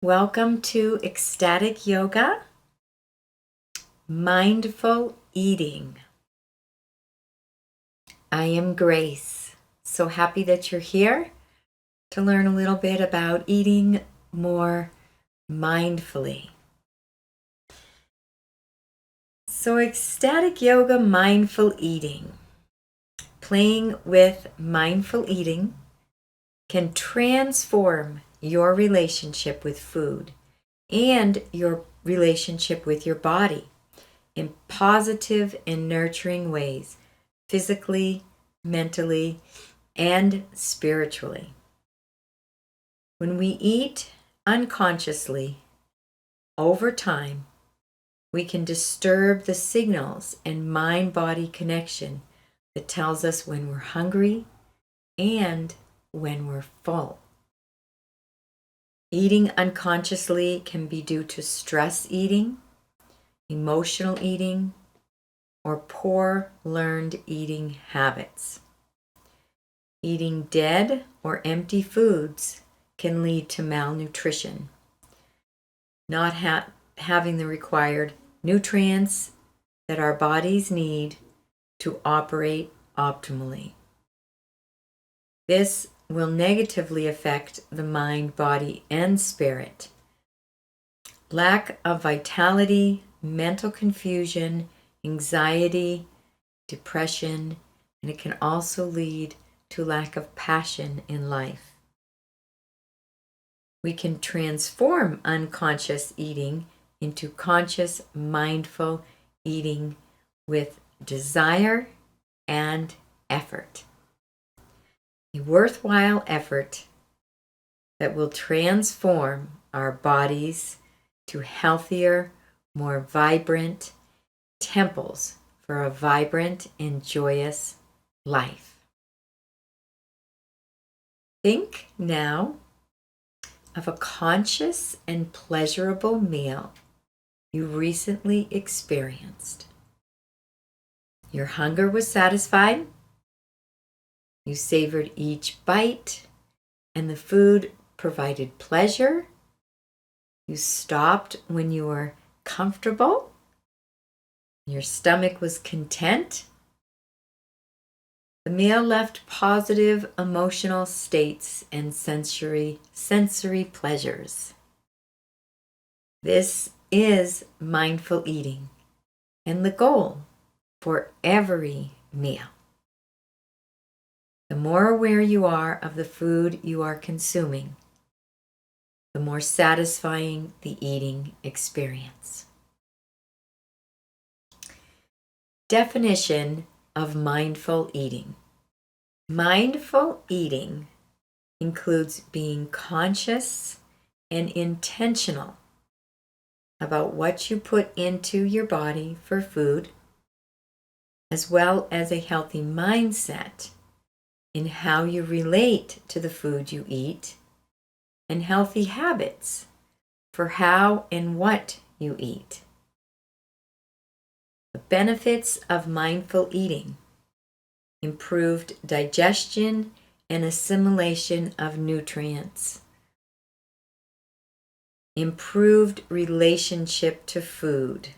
Welcome to Ecstatic Yoga, Mindful Eating. I am Grace. So happy that you're here to learn a little bit about eating more mindfully. So Ecstatic Yoga, Mindful Eating. Playing with mindful eating can transform your relationship with food and your relationship with your body in positive and nurturing ways, physically, mentally, and spiritually. When we eat unconsciously, over time, we can disturb the signals and mind-body connection that tells us when we're hungry and when we're full. Eating unconsciously can be due to stress eating, emotional eating, or poor learned eating habits. Eating dead or empty foods can lead to malnutrition, not having the required nutrients that our bodies need to operate optimally. This will negatively affect the mind, body, and spirit. Lack of vitality, mental confusion, anxiety, depression, and it can also lead to lack of passion in life. We can transform unconscious eating into conscious, mindful eating with desire and effort. A worthwhile effort that will transform our bodies to healthier, more vibrant temples for a vibrant and joyous life. Think now of a conscious and pleasurable meal you recently experienced. Your hunger was satisfied. You savored each bite, and the food provided pleasure. You stopped when you were comfortable. Your stomach was content. The meal left positive emotional states and sensory pleasures. This is mindful eating and the goal for every meal. The more aware you are of the food you are consuming, the more satisfying the eating experience. Definition of mindful eating. Mindful eating includes being conscious and intentional about what you put into your body for food, as well as a healthy mindset in how you relate to the food you eat, and healthy habits for how and what you eat. The benefits of mindful eating: improved digestion and assimilation of nutrients, improved relationship to food,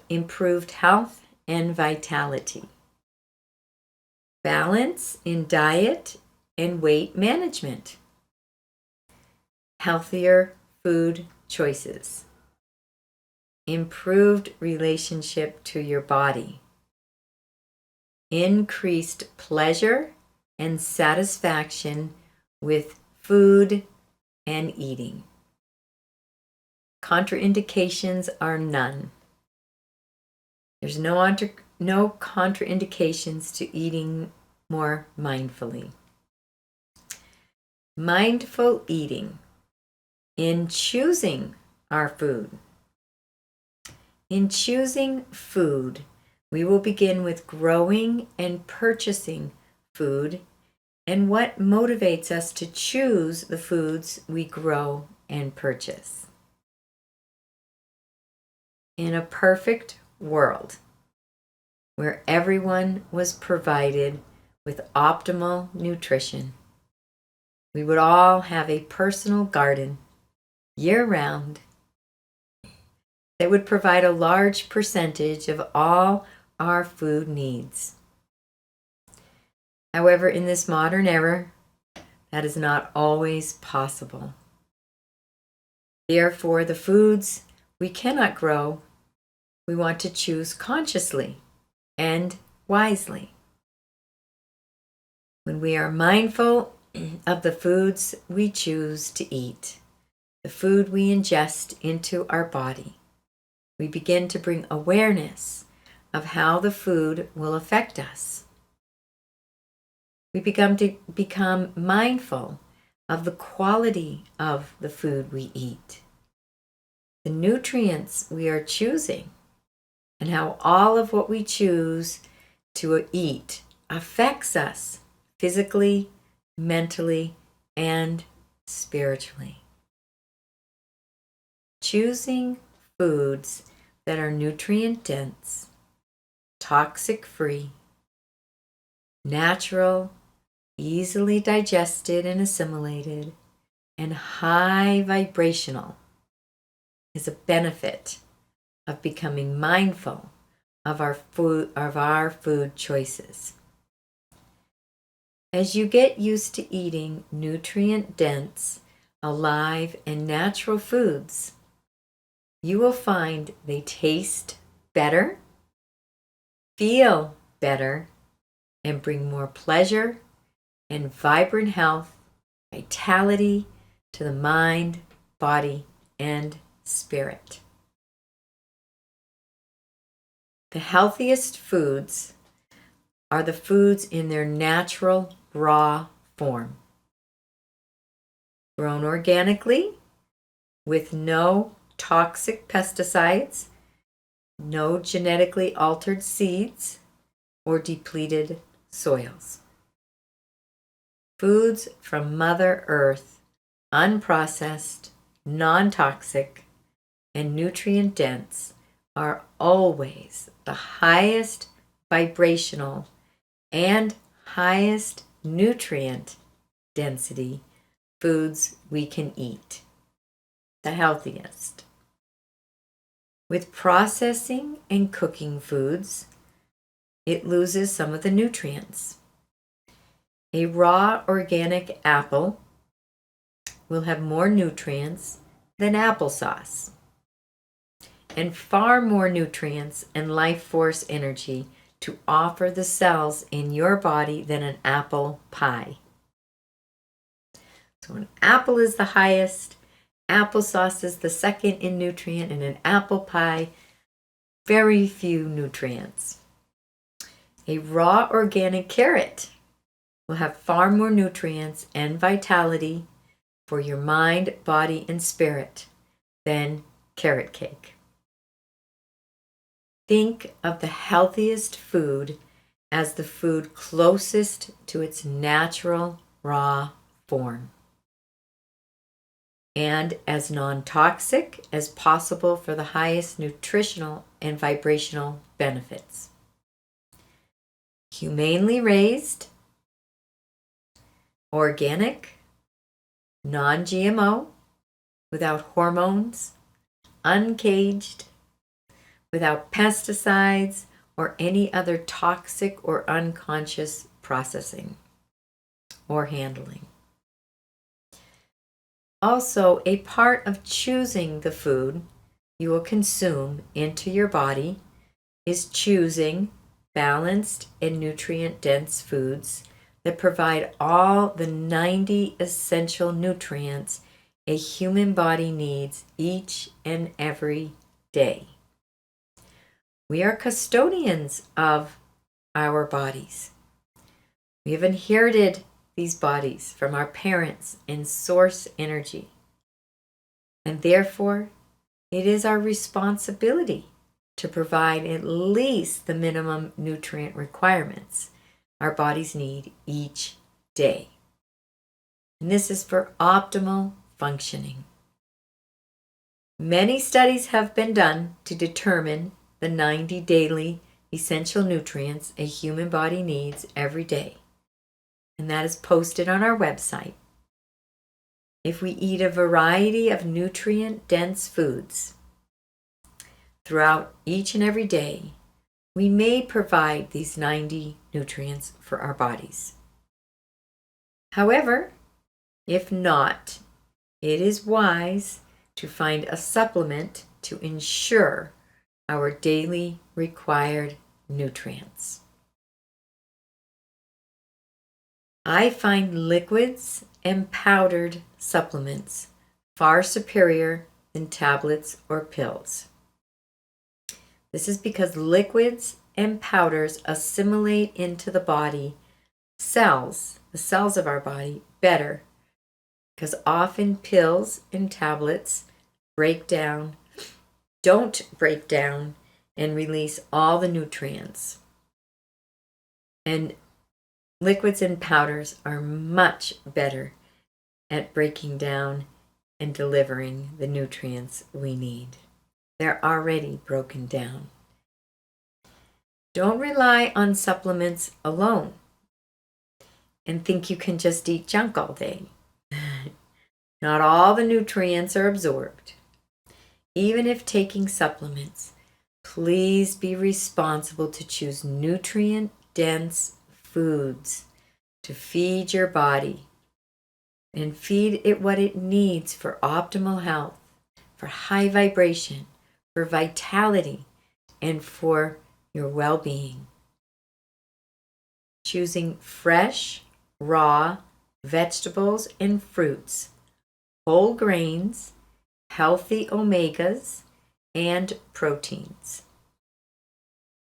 improved health and vitality, balance in diet and weight management, healthier food choices, improved relationship to your body, increased pleasure and satisfaction with food and eating. Contraindications are none. There's no contraindications to eating more mindfully. Mindful eating in choosing our food. In choosing food, we will begin with growing and purchasing food and what motivates us to choose the foods we grow and purchase. In a perfect world where everyone was provided with optimal nutrition, we would all have a personal garden year-round that would provide a large percentage of all our food needs. However, in this modern era, that is not always possible. Therefore, the foods we cannot grow, we want to choose consciously and wisely. When we are mindful of the foods we choose to eat, the food we ingest into our body, we begin to bring awareness of how the food will affect us. We become mindful of the quality of the food we eat, the nutrients we are choosing, and how all of what we choose to eat affects us physically, mentally, and spiritually. Choosing foods that are nutrient dense, toxic free, natural, easily digested and assimilated, and high vibrational is a benefit of becoming mindful of our food choices. As you get used to eating nutrient dense, alive, and natural foods, you will find they taste better, feel better, and bring more pleasure and vibrant health, vitality to the mind, body, and spirit. The healthiest foods are the foods in their natural, raw form. Grown organically, with no toxic pesticides, no genetically altered seeds, or depleted soils. Foods from Mother Earth, unprocessed, non-toxic, and nutrient-dense, are always the highest vibrational and highest nutrient density foods we can eat. The healthiest. With processing and cooking foods, it loses some of the nutrients. A raw organic apple will have more nutrients than applesauce, and far more nutrients and life force energy to offer the cells in your body than an apple pie. So an apple is the highest, applesauce is the second in nutrient, and an apple pie, very few nutrients. A raw organic carrot will have far more nutrients and vitality for your mind, body, and spirit than carrot cake. Think of the healthiest food as the food closest to its natural raw form, and as non-toxic as possible for the highest nutritional and vibrational benefits. Humanely raised, organic, non-GMO, without hormones, uncaged, without pesticides or any other toxic or unconscious processing or handling. Also, a part of choosing the food you will consume into your body is choosing balanced and nutrient-dense foods that provide all the 90 essential nutrients a human body needs each and every day. We are custodians of our bodies. We have inherited these bodies from our parents in source energy, and therefore it is our responsibility to provide at least the minimum nutrient requirements our bodies need each day. And this is for optimal functioning. Many studies have been done to determine the 90 daily essential nutrients a human body needs every day. And that is posted on our website, if we eat a variety of nutrient-dense foods throughout each and every day, we may provide these 90 nutrients for our bodies. However, if not, it is wise to find a supplement to ensure our daily required nutrients. I find liquids and powdered supplements far superior than tablets or pills. This is because liquids and powders assimilate into the body cells, the cells of our body, better, because often pills and tablets don't break down and release all the nutrients. And liquids and powders are much better at breaking down and delivering the nutrients we need. They're already broken down. Don't rely on supplements alone and think you can just eat junk all day. Not all the nutrients are absorbed. Even if taking supplements, please be responsible to choose nutrient-dense foods to feed your body and feed it what it needs for optimal health, for high vibration, for vitality, and for your well-being. Choosing fresh, raw vegetables and fruits, whole grains, healthy omegas, and proteins.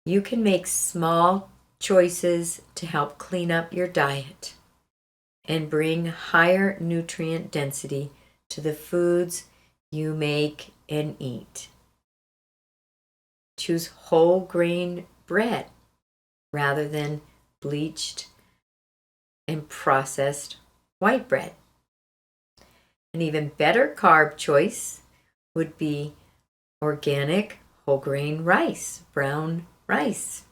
You can make small choices to help clean up your diet and bring higher nutrient density to the foods you make and eat. Choose whole grain bread rather than bleached and processed white bread. An even better carb choice would be organic whole grain rice, brown rice,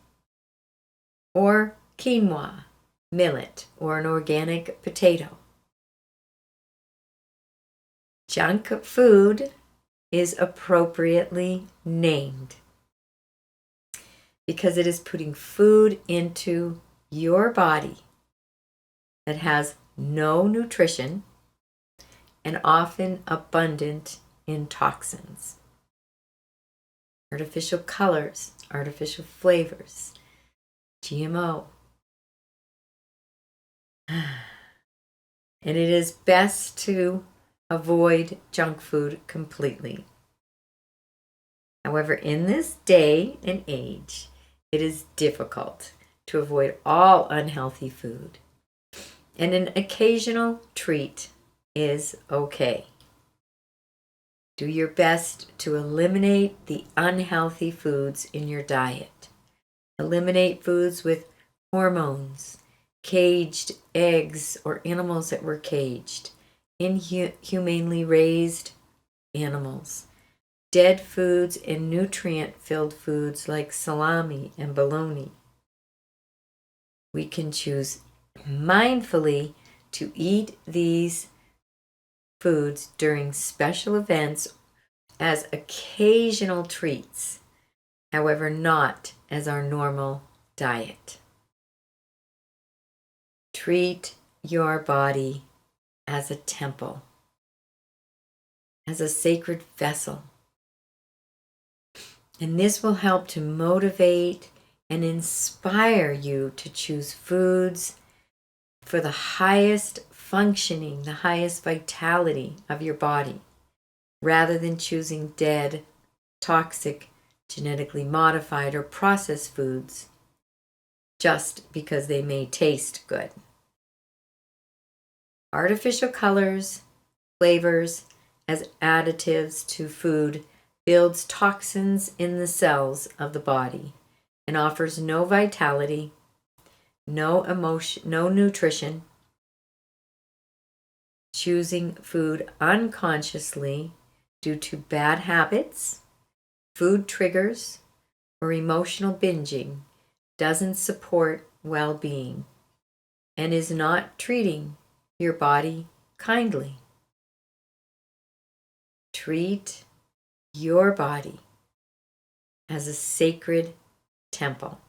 or quinoa, millet, or an organic potato. Junk food is appropriately named because it is putting food into your body that has no nutrition and often abundant in toxins. Artificial colors, artificial flavors, GMO. And it is best to avoid junk food completely. However, in this day and age, it is difficult to avoid all unhealthy food, and an occasional treat is okay. Do your best to eliminate the unhealthy foods in your diet. Eliminate foods with hormones, caged eggs, or animals that were caged, inhumanely raised animals, dead foods, and nutrient-filled foods like salami and bologna. We can choose mindfully to eat these foods during special events as occasional treats, however, not as our normal diet. Treat your body as a temple, as a sacred vessel. And this will help to motivate and inspire you to choose foods for the highest functioning, the highest vitality of your body, rather than choosing dead, toxic, genetically modified, or processed foods just because they may taste good. Artificial colors, flavors as additives to food builds toxins in the cells of the body and offers no vitality, no emotion, no nutrition. Choosing food unconsciously due to bad habits, food triggers, or emotional binging doesn't support well-being and is not treating your body kindly. treat your body as a sacred temple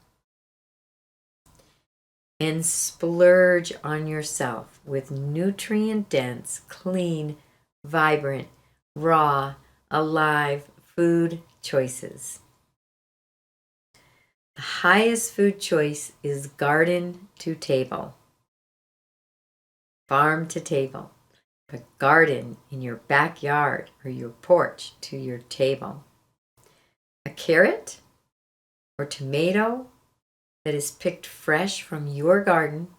and splurge on yourself with nutrient-dense, clean, vibrant, raw, alive food choices. The highest food choice is garden to table, farm to table, but garden in your backyard or your porch to your table. A carrot or tomato that is picked fresh from your garden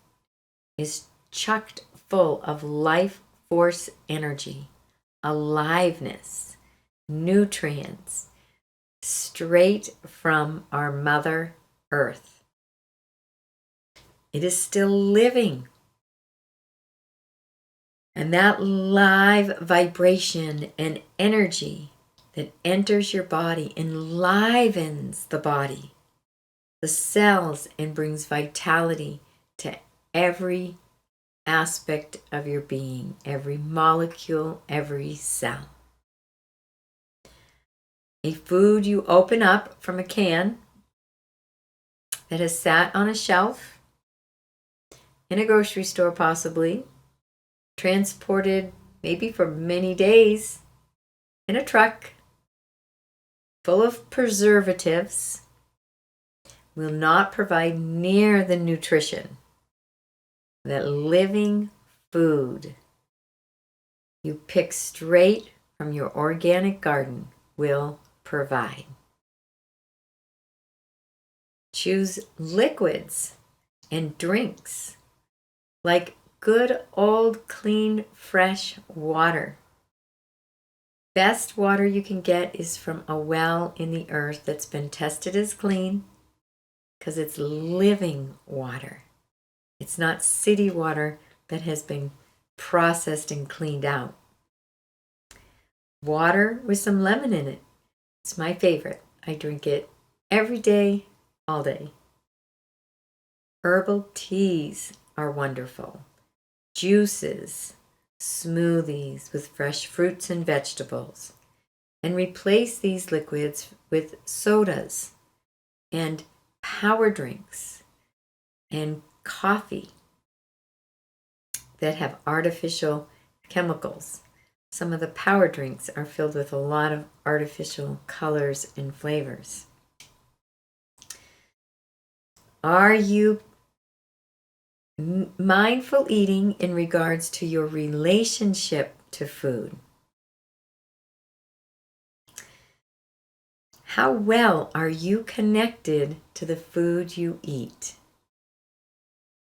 is chucked full of life force energy, aliveness, nutrients, straight from our Mother Earth. It is still living. And that live vibration and energy that enters your body enlivens the body, the cells, and brings vitality to every aspect of your being, every molecule, every cell. A food you open up from a can that has sat on a shelf in a grocery store, possibly transported maybe for many days in a truck full of preservatives, will not provide near the nutrition that living food you pick straight from your organic garden will provide. Choose liquids and drinks like good old clean fresh water. Best water you can get is from a well in the earth that's been tested as clean, because it's living water. It's not city water that has been processed and cleaned out. Water with some lemon in it. It's my favorite. I drink it every day, all day. Herbal teas are wonderful. Juices, smoothies with fresh fruits and vegetables. And replace these liquids with sodas and power drinks and coffee that have artificial chemicals. Some of the power drinks are filled with a lot of artificial colors and flavors. Are you mindful eating in regards to your relationship to food? How well are you connected to the food you eat?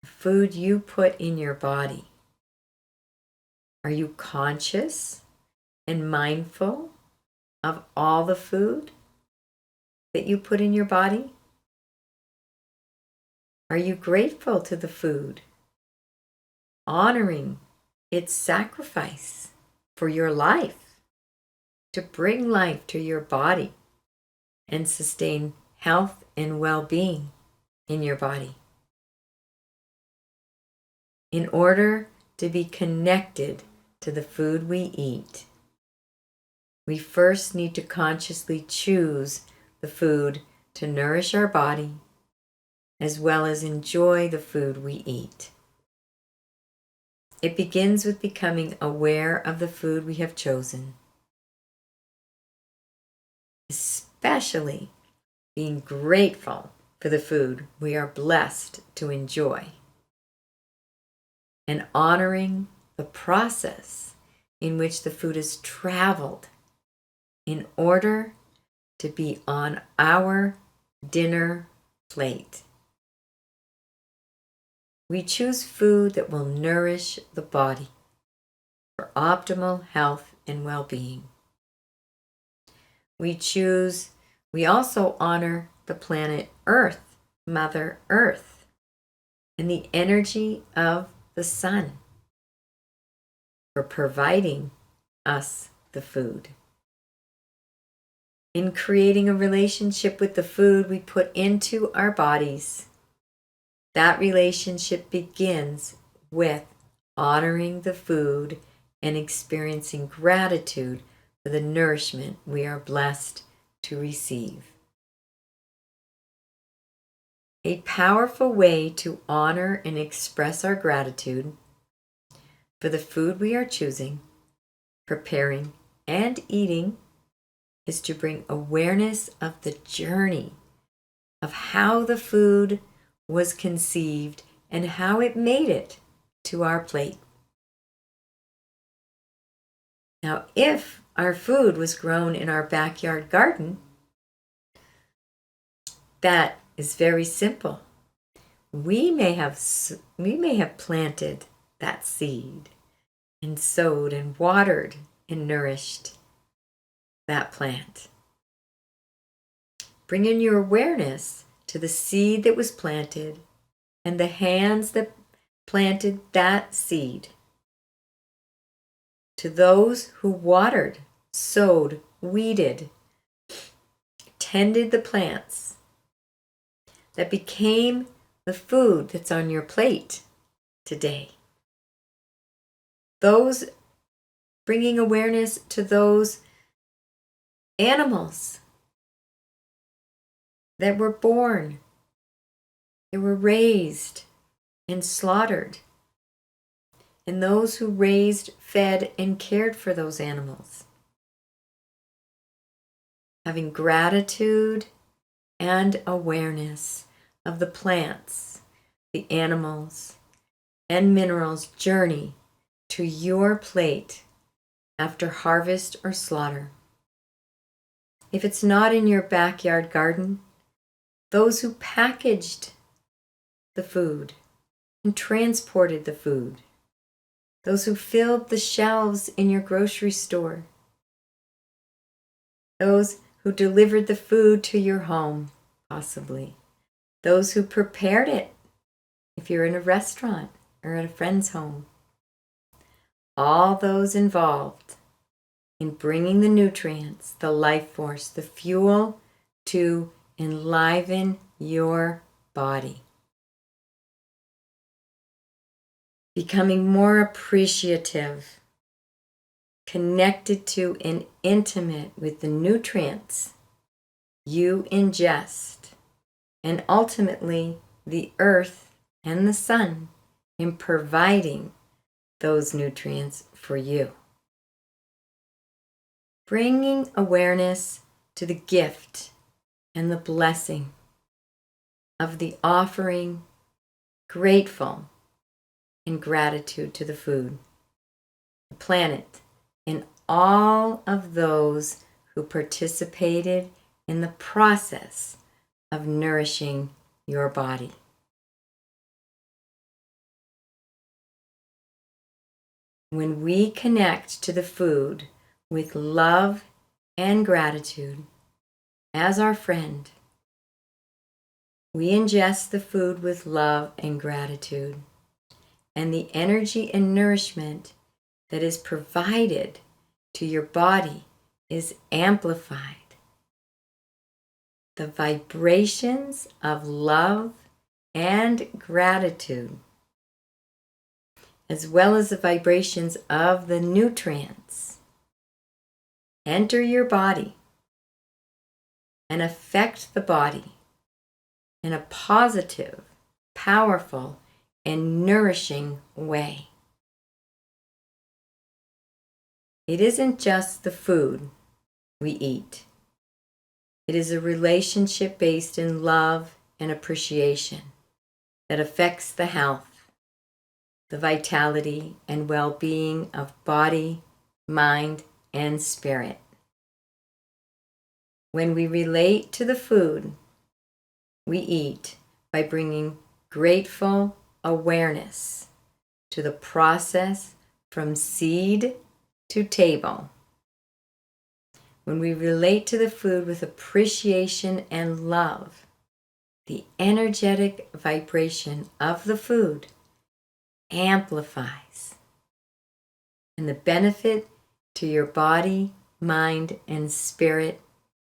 The food you put in your body? Are you conscious and mindful of all the food that you put in your body? Are you grateful to the food, honoring its sacrifice for your life, to bring life to your body and sustain health and well-being in your body? In order to be connected to the food we eat, we first need to consciously choose the food to nourish our body, as well as enjoy the food we eat. It begins with becoming aware of the food we have chosen, especially being grateful for the food we are blessed to enjoy, and honoring the process in which the food has traveled in order to be on our dinner plate. We choose food that will nourish the body for optimal health and well-being. We also honor the planet Earth, Mother Earth, and the energy of the sun for providing us the food. In creating a relationship with the food we put into our bodies, that relationship begins with honoring the food and experiencing gratitude for the nourishment we are blessed to receive. A powerful way to honor and express our gratitude for the food we are choosing, preparing, and eating is to bring awareness of the journey of how the food was conceived and how it made it to our plate. Now, if our food was grown in our backyard garden, that is very simple. We may have planted that seed and sowed and watered and nourished that plant. Bring in your awareness to the seed that was planted and the hands that planted that seed. To those who watered, sowed, weeded, tended the plants that became the food that's on your plate today. Those bringing awareness to those animals that were born, that were raised and slaughtered, and those who raised, fed, and cared for those animals. Having gratitude and awareness of the plants, the animals, and minerals' journey to your plate after harvest or slaughter. If it's not in your backyard garden, those who packaged the food and transported the food, those who filled the shelves in your grocery store, those who delivered the food to your home, possibly, those who prepared it, if you're in a restaurant or at a friend's home, all those involved in bringing the nutrients, the life force, the fuel to enliven your body. Becoming more appreciative, connected to and intimate with the nutrients you ingest, and ultimately the earth and the sun in providing those nutrients for you. Bringing awareness to the gift and the blessing of the offering, grateful in gratitude to the food, the planet, and all of those who participated in the process of nourishing your body. When we connect to the food with love and gratitude as our friend, we ingest the food with love and gratitude, and the energy and nourishment that is provided to your body is amplified. The vibrations of love and gratitude, as well as the vibrations of the nutrients, enter your body and affect the body in a positive, powerful, and nourishing way. It isn't just the food we eat. It is a relationship based in love and appreciation that affects the health, the vitality, and well-being of body, mind, and spirit. When we relate to the food we eat by bringing grateful awareness to the process from seed to table, when we relate to the food with appreciation and love, the energetic vibration of the food amplifies, and the benefit to your body, mind, and spirit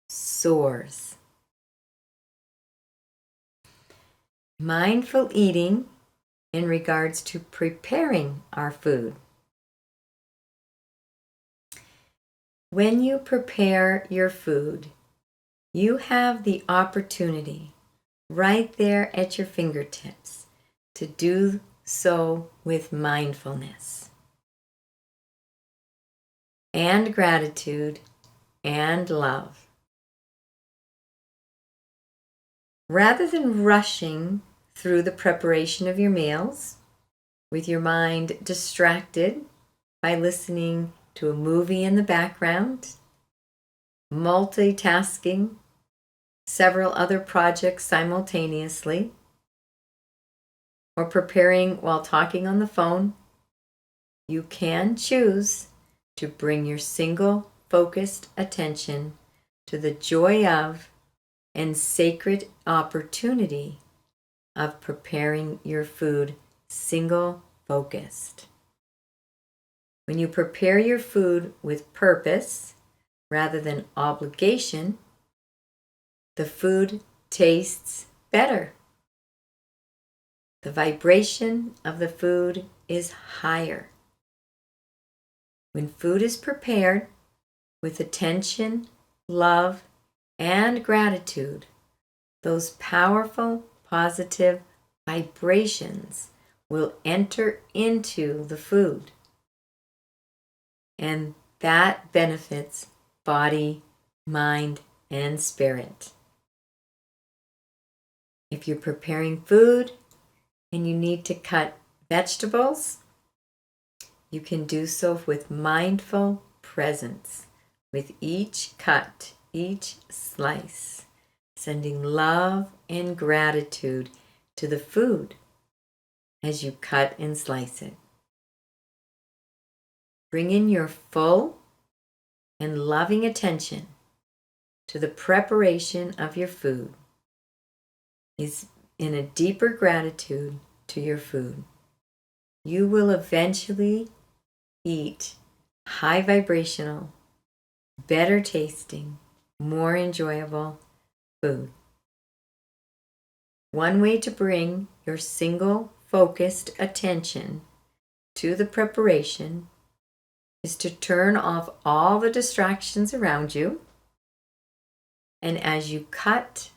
soars. Mindful eating in regards to preparing our food. When you prepare your food, you have the opportunity right there at your fingertips to do so with mindfulness and gratitude and love. Rather than rushing through the preparation of your meals with your mind distracted by listening to a movie in the background, multitasking several other projects simultaneously, or preparing while talking on the phone, you can choose to bring your single focused attention to the joy of and sacred opportunity of preparing your food single focused. When you prepare your food with purpose rather than obligation, the food tastes better. The vibration of the food is higher. When food is prepared with attention, love, and gratitude, those powerful, positive vibrations will enter into the food. And that benefits body, mind, and spirit. If you're preparing food and you need to cut vegetables, you can do so with mindful presence, with each cut, each slice, sending love and gratitude to the food as you cut and slice it. Bring in your full and loving attention to the preparation of your food is in a deeper gratitude to your food. You will eventually eat high vibrational, better tasting, more enjoyable food. One way to bring your single focused attention to the preparation is to turn off all the distractions around you, and as you cut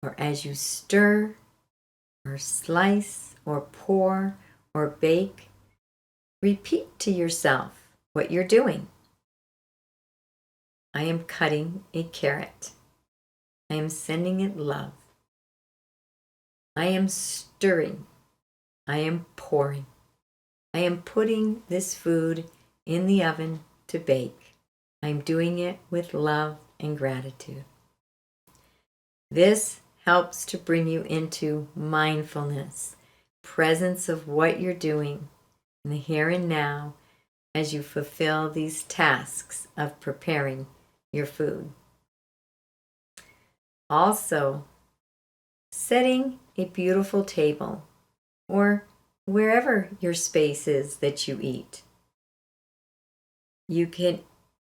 or as you stir or slice or pour or bake, repeat to yourself what you're doing. I am cutting a carrot. I am sending it love. I am stirring. I am pouring. I am putting this food in the oven to bake. I'm doing it with love and gratitude. This helps to bring you into mindfulness, presence of what you're doing in the here and now as you fulfill these tasks of preparing your food. Also, setting a beautiful table or wherever your space is that you eat. You can,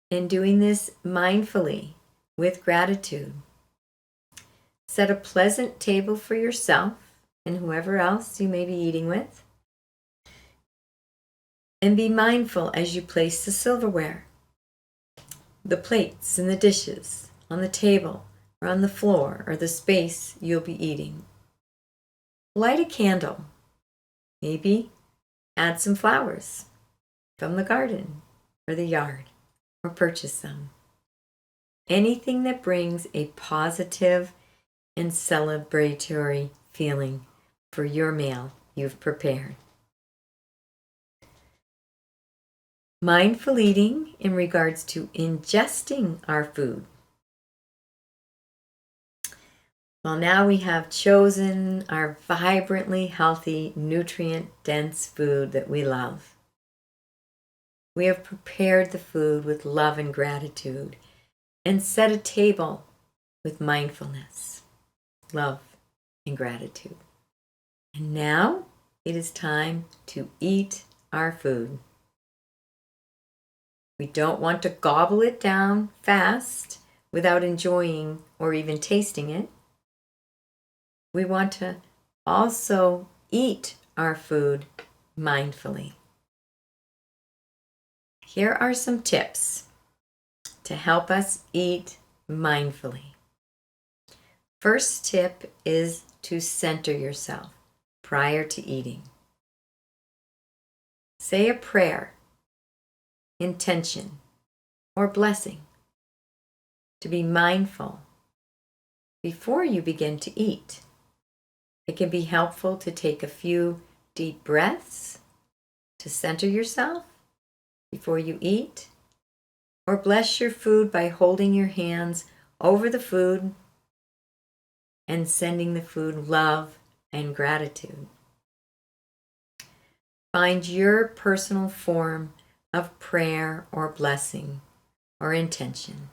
in doing this mindfully with gratitude, set a pleasant table for yourself and whoever else you may be eating with. And be mindful as you place the silverware, the plates and the dishes on the table or on the floor or the space you'll be eating. Light a candle. Maybe add some flowers from the garden or the yard, or purchase some. Anything that brings a positive and celebratory feeling for your meal you've prepared. Mindful eating in regards to ingesting our food. Well, now we have chosen our vibrantly healthy, nutrient-dense food that we love. We have prepared the food with love and gratitude and set a table with mindfulness, love, and gratitude. And now it is time to eat our food. We don't want to gobble it down fast without enjoying or even tasting it. We want to also eat our food mindfully. Here are some tips to help us eat mindfully. First tip is to center yourself prior to eating. Say a prayer, intention, or blessing to be mindful before you begin to eat. It can be helpful to take a few deep breaths to center yourself before you eat, or bless your food by holding your hands over the food and sending the food love and gratitude. Find your personal form of prayer or blessing or intention.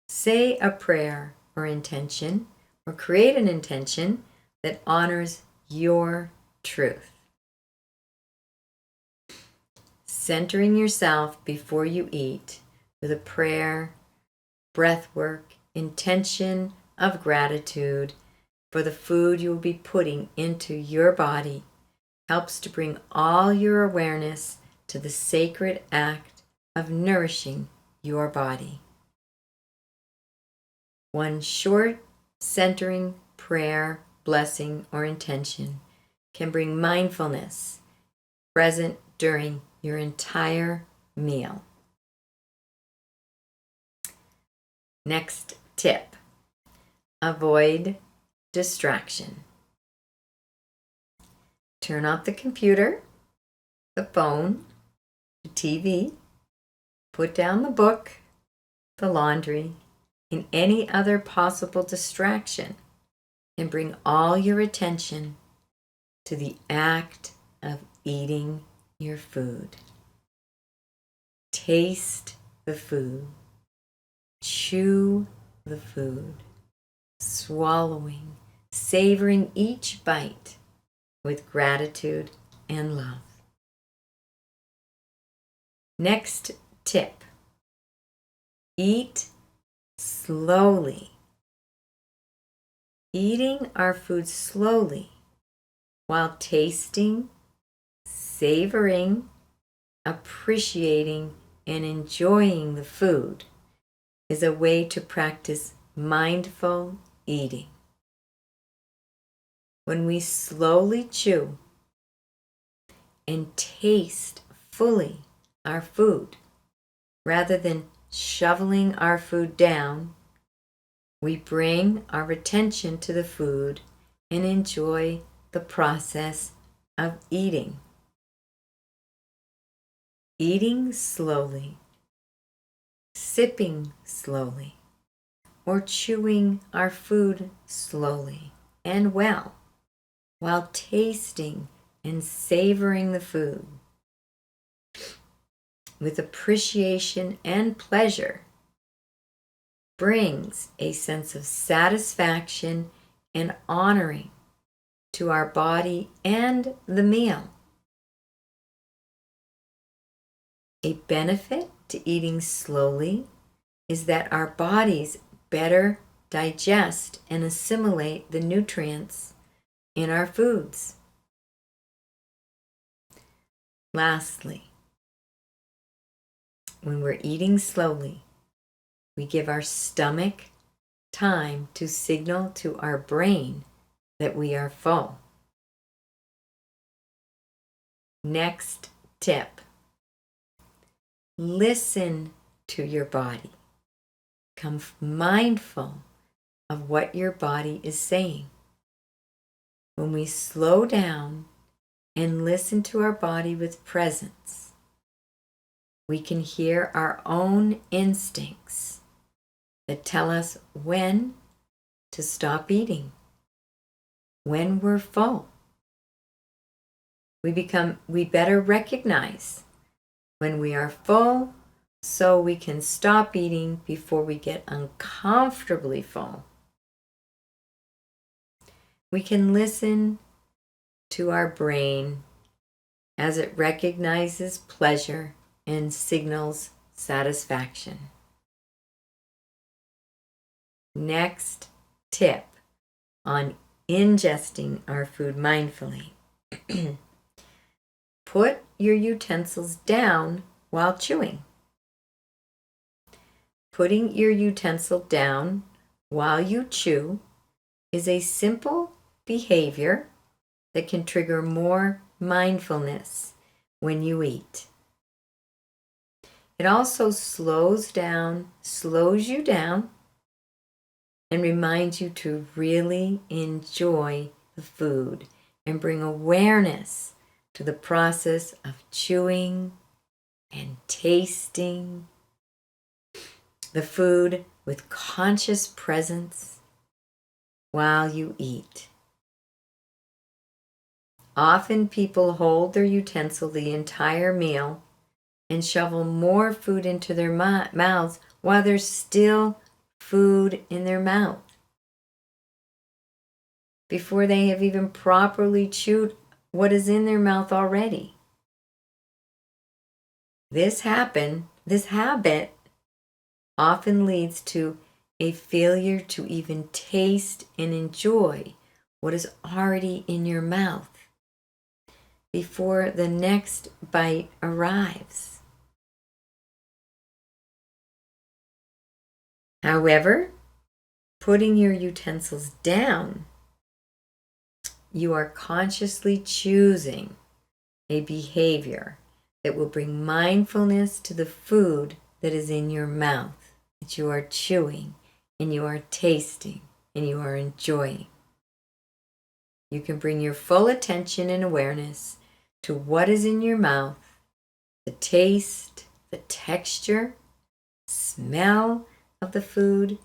Say a prayer or intention, or create an intention that honors your truth. Centering yourself before you eat with a prayer, breath work, intention of gratitude for the food you will be putting into your body helps to bring all your awareness to the sacred act of nourishing your body. One short centering prayer, blessing, or intention can bring mindfulness present during your entire meal. Next tip: avoid distraction. Turn off the computer, the phone, the TV, put down the book, the laundry, and any other possible distraction, and bring all your attention to the act of eating your food. Taste the food, chew the food, swallowing, savoring each bite with gratitude and love. Next tip: eat slowly. Eating our food slowly while tasting, savoring, appreciating, and enjoying the food is a way to practice mindful eating. When we slowly chew and taste fully our food, rather than shoveling our food down, we bring our attention to the food and enjoy the process of eating. Eating slowly, sipping slowly, or chewing our food slowly and well, while tasting and savoring the food with appreciation and pleasure, brings a sense of satisfaction and honoring to our body and the meal. A benefit to eating slowly is that our bodies better digest and assimilate the nutrients in our foods. Lastly, when we're eating slowly, we give our stomach time to signal to our brain that we are full. Next tip: listen to your body. Become mindful of what your body is saying. When we slow down and listen to our body with presence, we can hear our own instincts that tell us when to stop eating, when we're full. We better recognize when we are full so we can stop eating before we get uncomfortably full. We can listen to our brain as it recognizes pleasure and signals satisfaction. Next tip on ingesting our food mindfully: put your utensils down while chewing. putting your utensil down while you chew is a simple behavior that can trigger more mindfulness when you eat. It also slows you down, and reminds you to really enjoy the food and bring awareness to the process of chewing and tasting the food with conscious presence while you eat. Often people hold their utensil the entire meal and shovel more food into their mouths while there's still food in their mouth, before they have even properly chewed what is in their mouth already. This habit often leads to a failure to even taste and enjoy what is already in your mouth before the next bite arrives. However, putting your utensils down, you are consciously choosing a behavior that will bring mindfulness to the food that is in your mouth, that you are chewing and you are tasting and you are enjoying. You can bring your full attention and awareness to what is in your mouth, the taste, the texture, smell of the food,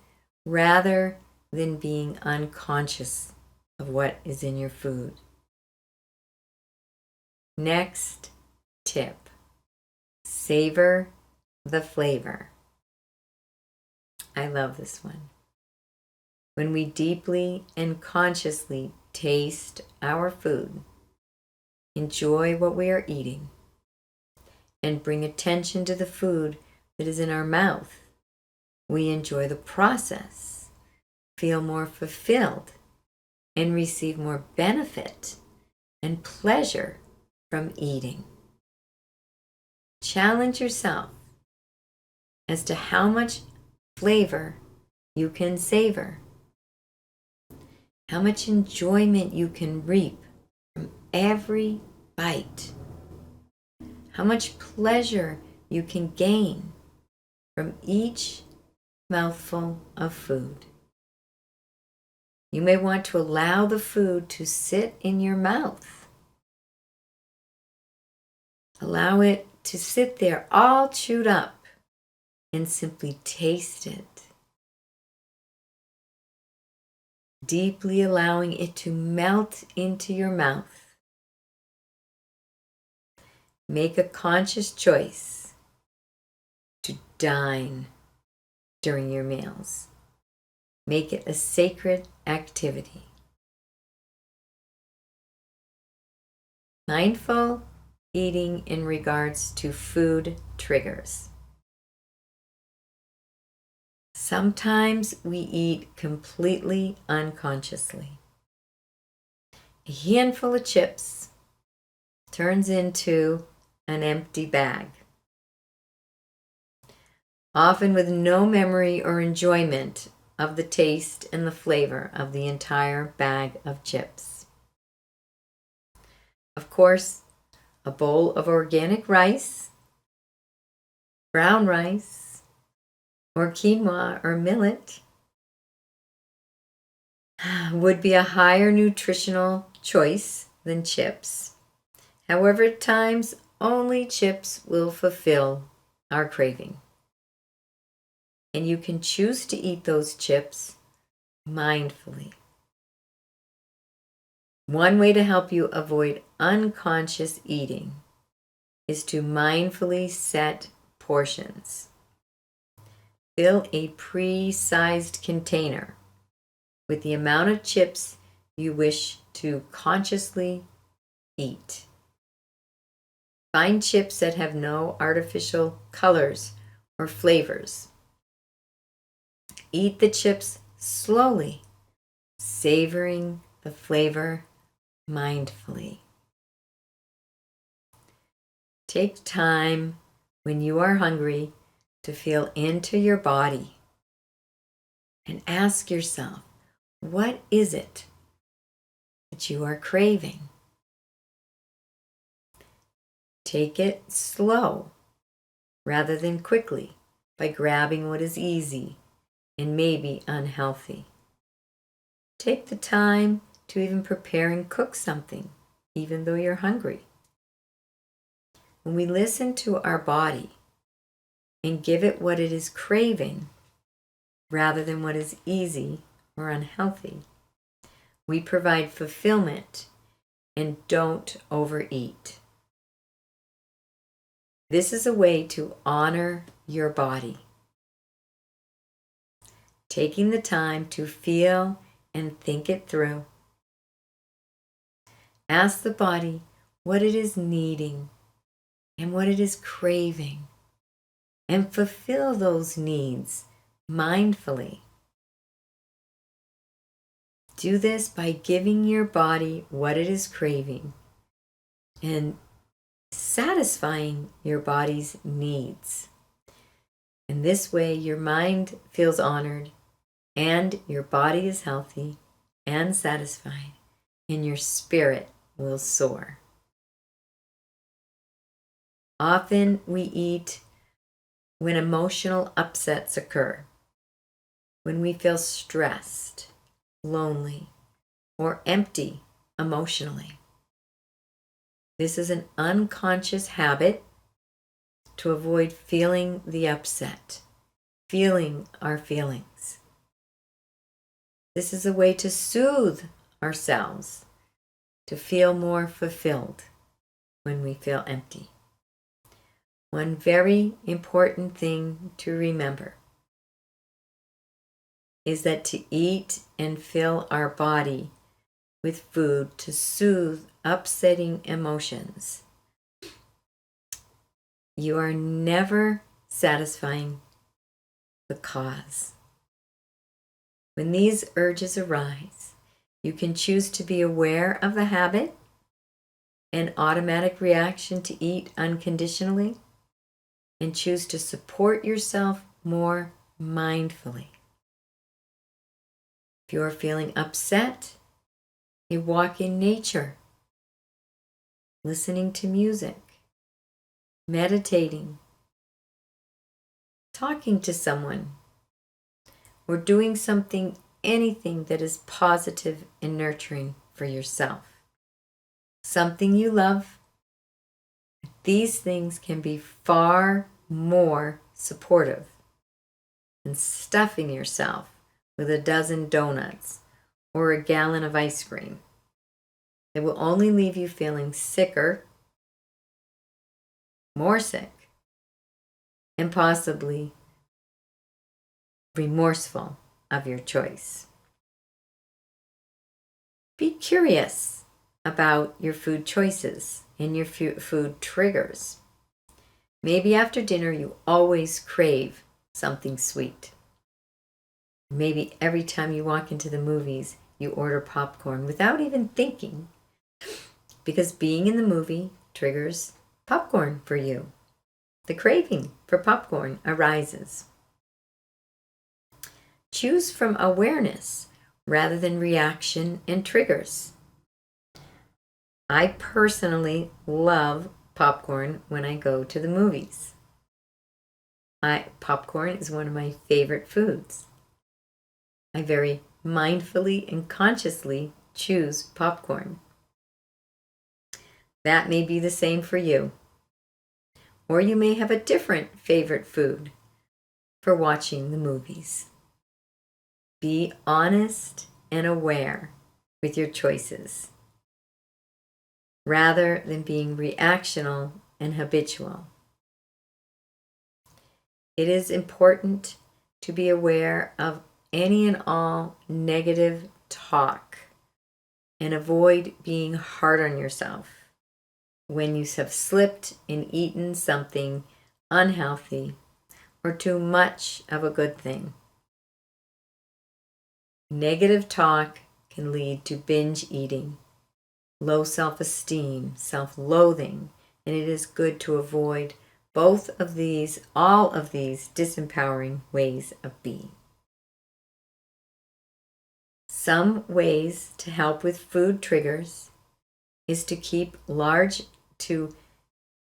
rather than being unconscious of what is in your food. Next tip: savor the flavor. I love this one. When we deeply and consciously taste our food, enjoy what we are eating, and bring attention to the food that is in our mouth, we enjoy the process, feel more fulfilled, and receive more benefit and pleasure from eating. Challenge yourself as to how much flavor you can savor, how much enjoyment you can reap from every bite, how much pleasure you can gain from each mouthful of food. You may want to allow the food to sit in your mouth. Allow it to sit there all chewed up and simply taste it. Deeply allowing it to melt into your mouth. Make a conscious choice to dine during your meals. Make it a sacred activity. Mindful eating in regards to food triggers. Sometimes we eat completely unconsciously. A handful of chips turns into an empty bag, often with no memory or enjoyment of the taste and the flavor of the entire bag of chips. Of course, a bowl of organic rice, brown rice, or quinoa or millet would be a higher nutritional choice than chips. However, at times, only chips will fulfill our craving. And you can choose to eat those chips mindfully. One way to help you avoid unconscious eating is to mindfully set portions. Fill a pre-sized container with the amount of chips you wish to consciously eat. Find chips that have no artificial colors or flavors. Eat the chips slowly, savoring the flavor mindfully. Take time when you are hungry to feel into your body and ask yourself, what is it that you are craving? Take it slow rather than quickly by grabbing what is easy and maybe unhealthy. Take the time to even prepare and cook something, even though you're hungry. When we listen to our body and give it what it is craving, rather than what is easy or unhealthy, we provide fulfillment and don't overeat. This is a way to honor your body. Taking the time to feel and think it through. Ask the body what it is needing and what it is craving, and fulfill those needs mindfully. Do this by giving your body what it is craving and satisfying your body's needs. In this way, your mind feels honored and your body is healthy and satisfied, and your spirit will soar. Often we eat when emotional upsets occur, when we feel stressed, lonely, or empty emotionally. This is an unconscious habit to avoid feeling the upset, feeling our feelings. This is a way to soothe ourselves, to feel more fulfilled when we feel empty. One very important thing to remember is that to eat and fill our body with food to soothe upsetting emotions, you are never satisfying the cause. When these urges arise, you can choose to be aware of the habit and automatic reaction to eat unconditionally, and choose to support yourself more mindfully. If you are feeling upset, a walk in nature, listening to music, meditating, talking to someone, or doing anything that is positive and nurturing for yourself. Something you love. These things can be far more supportive than stuffing yourself with a dozen donuts or a gallon of ice cream. It will only leave you feeling sicker, more sick, and possibly remorseful of your choice. Be curious about your food choices and your food triggers. Maybe after dinner you always crave something sweet. Maybe every time you walk into the movies you order popcorn without even thinking, because being in the movie triggers popcorn for you. The craving for popcorn arises. Choose from awareness rather than reaction and triggers. I personally love popcorn when I go to the movies. Popcorn is one of my favorite foods. I very mindfully and consciously choose popcorn. That may be the same for you. Or you may have a different favorite food for watching the movies. Be honest and aware with your choices, rather than being reactional and habitual. It is important to be aware of any and all negative talk and avoid being hard on yourself when you have slipped and eaten something unhealthy or too much of a good thing. Negative talk can lead to binge eating, low self-esteem, self-loathing, and it is good to avoid all of these disempowering ways of being. Some ways to help with food triggers is to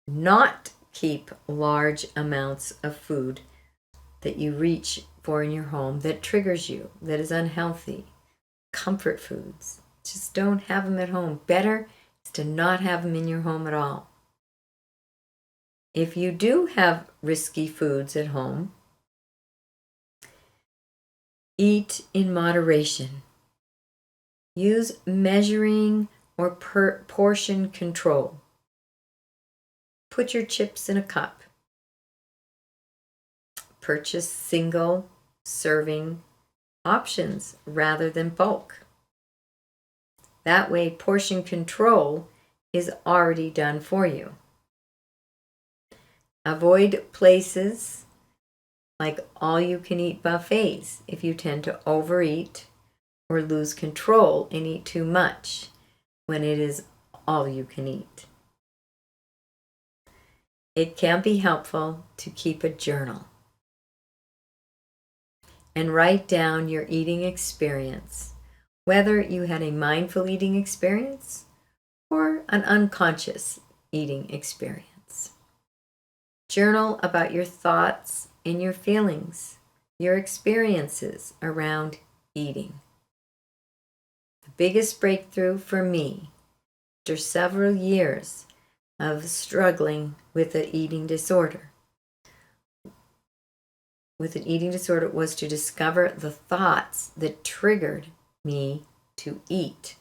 not keep large amounts of food that you reach for in your home that triggers you, that is unhealthy. Comfort foods. Just don't have them at home. Better is to not have them in your home at all. If you do have risky foods at home, eat in moderation. Use measuring or portion control. Put your chips in a cup. Purchase single serving options rather than bulk. That way, portion control is already done for you. Avoid places like all-you-can-eat buffets if you tend to overeat or lose control and eat too much when it is all you can eat. It can be helpful to keep a journal and write down your eating experience, whether you had a mindful eating experience or an unconscious eating experience. Journal about your thoughts and your feelings, your experiences around eating. The biggest breakthrough for me, after several years of struggling with an eating disorder, was to discover the thoughts that triggered me to eat.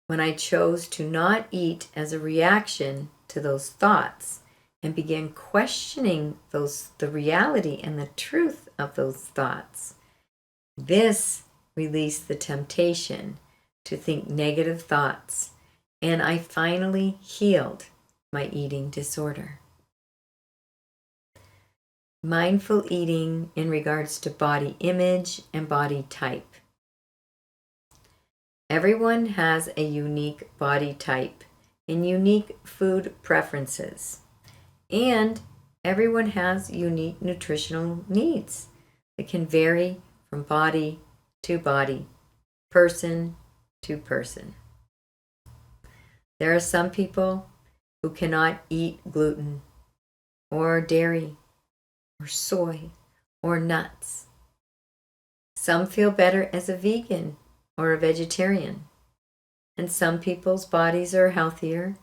When I chose to not eat as a reaction to those thoughts and began questioning the reality and the truth of those thoughts, this released the temptation to think negative thoughts, and I finally healed my eating disorder. Mindful eating in regards to body image and body type. Everyone has a unique body type and unique food preferences, and everyone has unique nutritional needs that can vary from body to body, person to person. There are some people who cannot eat gluten or dairy or soy or nuts. Some feel better as a vegan or a vegetarian, and some people's bodies are healthier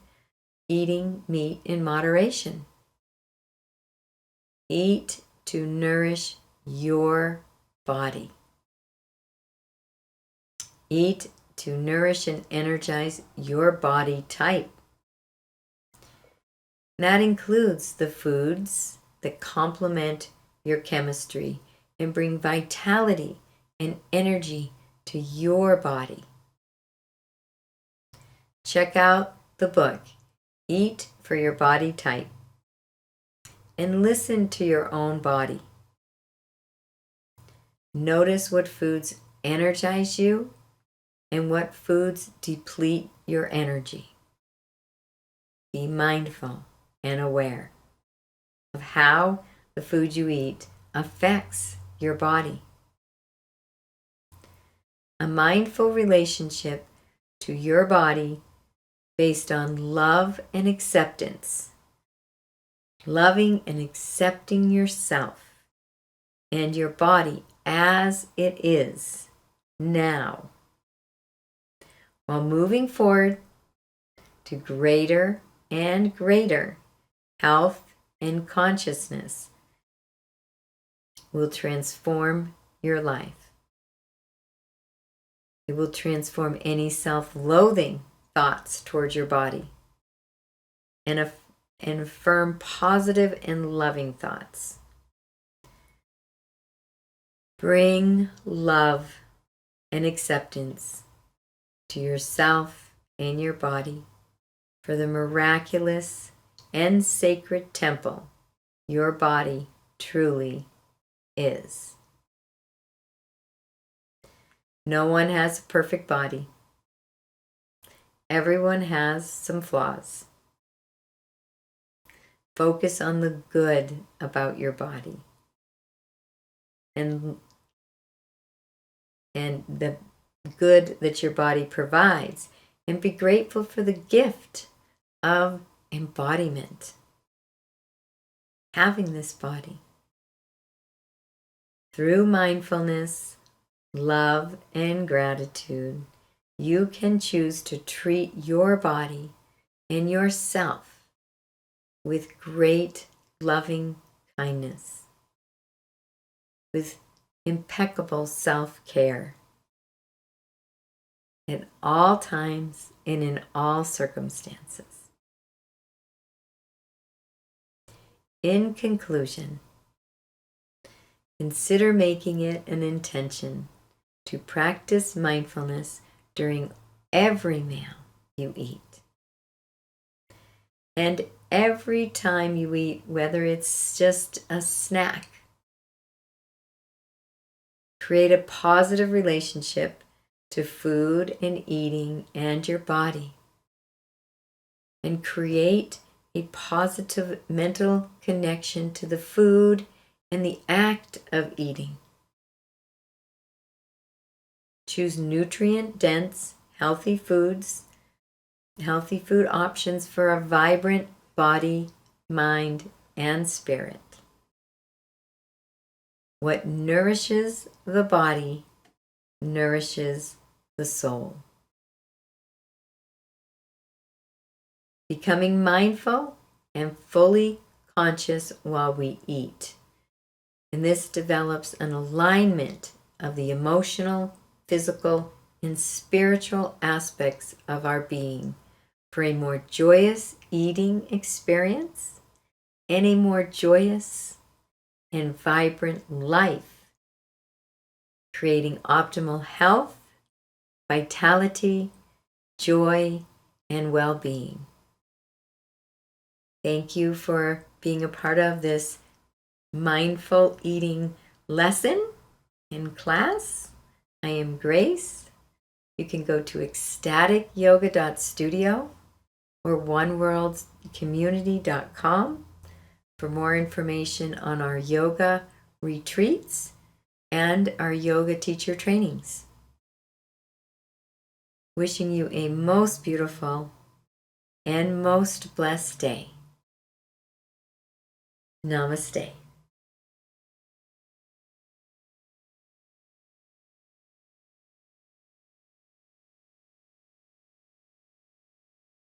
eating meat in moderation. Eat to nourish your body. Eat to nourish and energize your body type. That includes the foods that complement your chemistry and bring vitality and energy to your body. Check out the book, Eat for Your Body Type, and listen to your own body. Notice what foods energize you and what foods deplete your energy. Be mindful and aware of how the food you eat affects your body. A mindful relationship to your body based on love and acceptance. Loving and accepting yourself and your body as it is now, while moving forward to greater and greater health and consciousness, will transform your life. It will transform any self-loathing thoughts towards your body and affirm positive and loving thoughts. Bring love and acceptance to yourself and your body for the miraculous and sacred temple your body truly is. No one has a perfect body. Everyone has some flaws. focus on the good about your body and the good that your body provides, and be grateful for the gift of embodiment, having this body. Through mindfulness, love, and gratitude, you can choose to treat your body and yourself with great loving kindness, with impeccable self-care at all times and in all circumstances. In conclusion, consider making it an intention to practice mindfulness during every meal you eat. And every time you eat, whether it's just a snack, create a positive relationship to food and eating and your body. And create a positive mental connection to the food and the act of eating. Choose nutrient-dense, healthy food options for a vibrant body, mind, and spirit. What nourishes the body nourishes the soul. Becoming mindful and fully conscious while we eat. And this develops an alignment of the emotional, physical, and spiritual aspects of our being for a more joyous eating experience and a more joyous and vibrant life, creating optimal health, vitality, joy, and well-being. Thank you for being a part of this mindful eating lesson in class. I am Grace. You can go to ecstaticyoga.studio or oneworldcommunity.com for more information on our yoga retreats and our yoga teacher trainings. Wishing you a most beautiful and most blessed day. Namaste.